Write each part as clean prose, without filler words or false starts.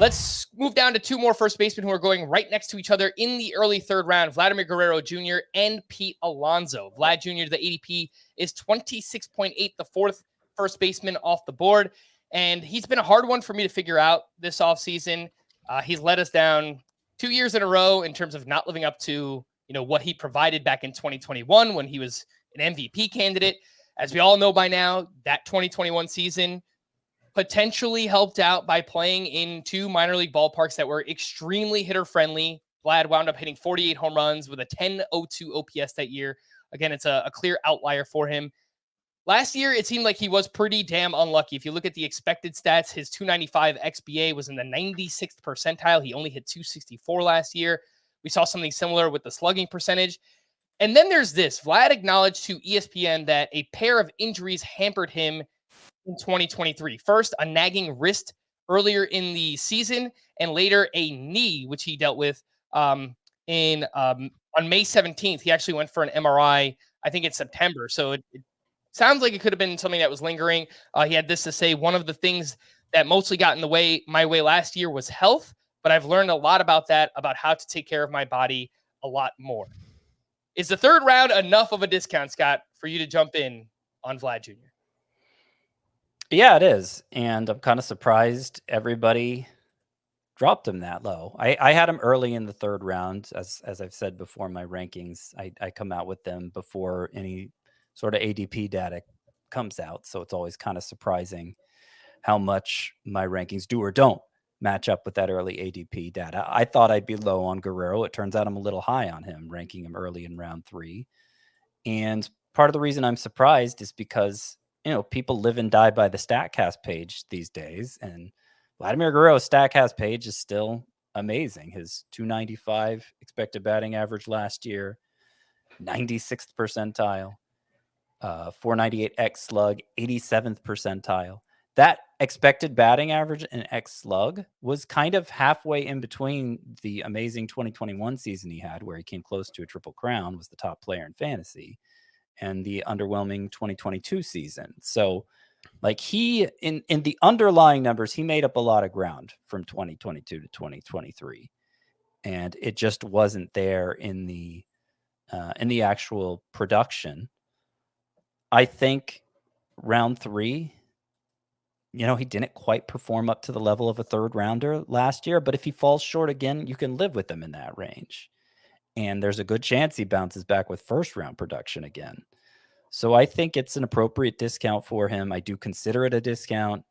Let's move down to two more first basemen who are going right next to each other in the early third round, Vladimir Guerrero Jr. and Pete Alonso. Vlad Jr., the ADP is 26.8, the fourth first baseman off the board. And he's been a hard one for me to figure out this offseason. He's let us down 2 years in a row in terms of not living up to what he provided back in 2021 when he was an MVP candidate. As we all know by now, that 2021 season potentially helped out by playing in two minor league ballparks that were extremely hitter friendly. Vlad wound up hitting 48 home runs with a 10.02 OPS that year. Again, it's a clear outlier for him. Last year, it seemed like he was pretty damn unlucky. If you look at the expected stats, his 295 XBA was in the 96th percentile. He only hit 264 last year. We saw something similar with the slugging percentage. And then there's this. Vlad acknowledged to ESPN that a pair of injuries hampered him in 2023. First, a nagging wrist earlier in the season, and later a knee, which he dealt with on May 17th. He actually went for an MRI, I think it's September. So it sounds like it could have been something that was lingering. He had this to say: one of the things that mostly got in the my way last year was health, but I've learned a lot about that, about how to take care of my body a lot more. Is the third round enough of a discount, Scott, for you to jump in on Vlad Jr.? Yeah, it is. And I'm kind of surprised everybody dropped him that low. I had him early in the third round. As I've said before, my rankings, I come out with them before any sort of ADP data comes out. So it's always kind of surprising how much my rankings do or don't match up with that early ADP data. I thought I'd be low on Guerrero. It turns out I'm a little high on him, ranking him early in round 3. And part of the reason I'm surprised is because, people live and die by the StatCast page these days. And Vladimir Guerrero's StatCast page is still amazing. His 295 expected batting average last year, 96th percentile, 498 X slug, 87th percentile. That expected batting average and X slug was kind of halfway in between the amazing 2021 season he had, where he came close to a triple crown, was the top player in fantasy, and the underwhelming 2022 season. So like he, in the underlying numbers, he made up a lot of ground from 2022 to 2023. And it just wasn't there in the actual production. I think round 3, he didn't quite perform up to the level of a third rounder last year, but if he falls short again, you can live with him in that range. And there's a good chance he bounces back with first round production again. So I think it's an appropriate discount for him. I do consider it a discount,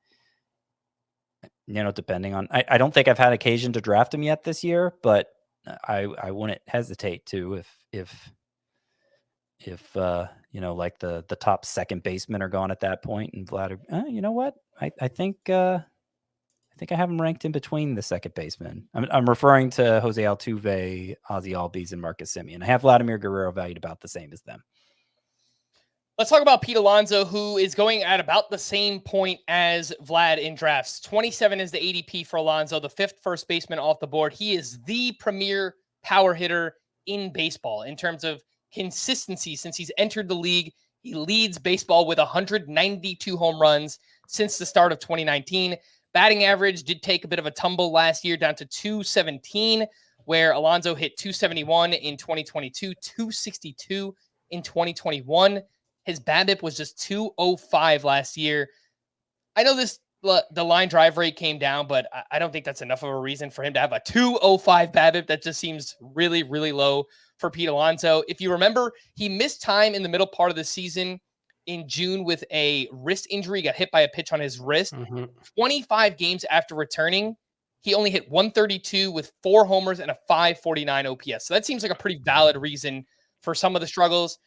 depending on, I don't think I've had occasion to draft him yet this year, but I wouldn't hesitate to if like the top second basemen are gone at that point, and Vlad, you know what? I think I have him ranked in between the second baseman. I'm referring to Jose Altuve, Ozzy Albies, and Marcus Semien. I have Vladimir Guerrero valued about the same as them. Let's talk about Pete Alonso, who is going at about the same point as Vlad in drafts. 27 is the ADP for Alonso, the fifth first baseman off the board. He is the premier power hitter in baseball in terms of consistency. Since he's entered the league, he leads baseball with 192 home runs since the start of 2019. Batting average did take a bit of a tumble last year, down to 217, where Alonso hit 271 in 2022, 262 in 2021. His BABIP was just 205 last year. I know the line drive rate came down, but I don't think that's enough of a reason for him to have a 205 BABIP. That just seems really, really low for Pete Alonso. If you remember, he missed time in the middle part of the season in June with a wrist injury. He got hit by a pitch on his wrist. 25 games after returning, he only hit 132 with 4 homers and a 549 OPS. So that seems like a pretty valid reason for some of the struggles.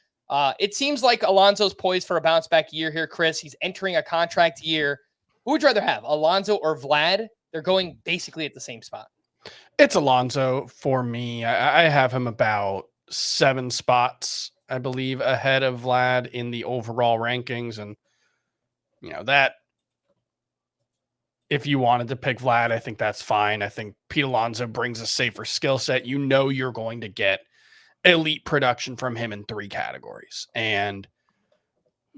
It seems like Alonso's poised for a bounce back year here, Chris. He's entering a contract year. Who would you rather have, Alonso or Vlad? They're going basically at the same spot. It's Alonso for me. I have him about 7 spots, I believe, ahead of Vlad in the overall rankings. And, that if you wanted to pick Vlad, I think that's fine. I think Pete Alonso brings a safer skill set. You're going to get elite production from him in 3 categories. And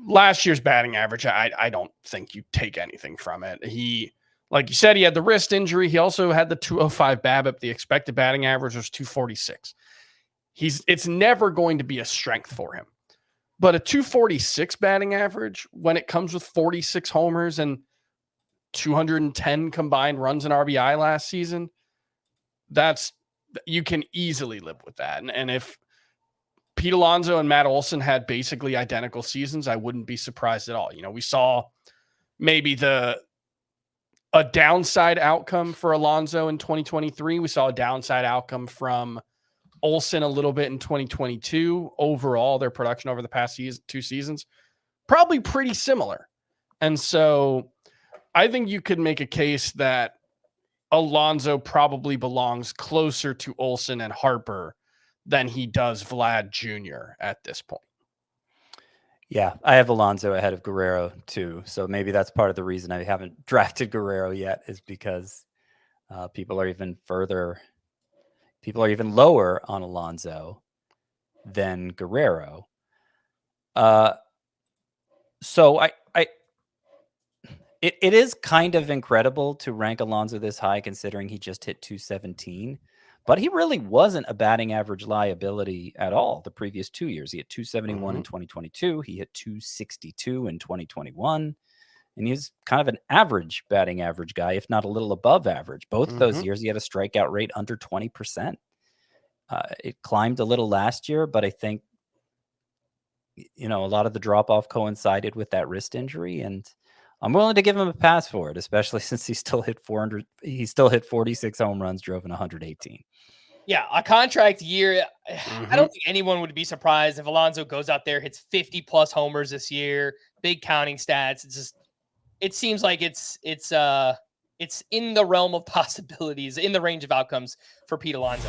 last year's batting average, I don't think you take anything from it. He Like you said, he had the wrist injury. He also had the 205 BABIP. The expected batting average was 246. It's never going to be a strength for him. But a 246 batting average, when it comes with 46 homers and 210 combined runs and RBI last season, you can easily live with that. And if Pete Alonso and Matt Olson had basically identical seasons, I wouldn't be surprised at all. We saw maybe a downside outcome for Alonso in 2023. We saw a downside outcome from Olson a little bit in 2022. Overall, their production over the past 2 seasons, probably pretty similar. And so I think you could make a case that Alonso probably belongs closer to Olson and Harper than he does Vlad Jr. at this point. Yeah, I have Alonso ahead of Guerrero too. So maybe that's part of the reason I haven't drafted Guerrero yet, is because people are even lower on Alonso than Guerrero. So it is kind of incredible to rank Alonso this high, considering he just hit 217. But he really wasn't a batting average liability at all the previous 2 years. He hit 271 in 2022. He hit 262 in 2021. And he's kind of an average batting average guy, if not a little above average. Both of those years, he had a strikeout rate under 20%. It climbed a little last year, but I think, a lot of the drop-off coincided with that wrist injury. And I'm willing to give him a pass for it, especially since he still hit 400. He still hit 46 home runs, drove in 118. Yeah, a contract year. I don't think anyone would be surprised if Alonso goes out there, hits 50 plus homers this year, big counting stats. It seems like it's in the realm of possibilities, in the range of outcomes for Pete Alonso.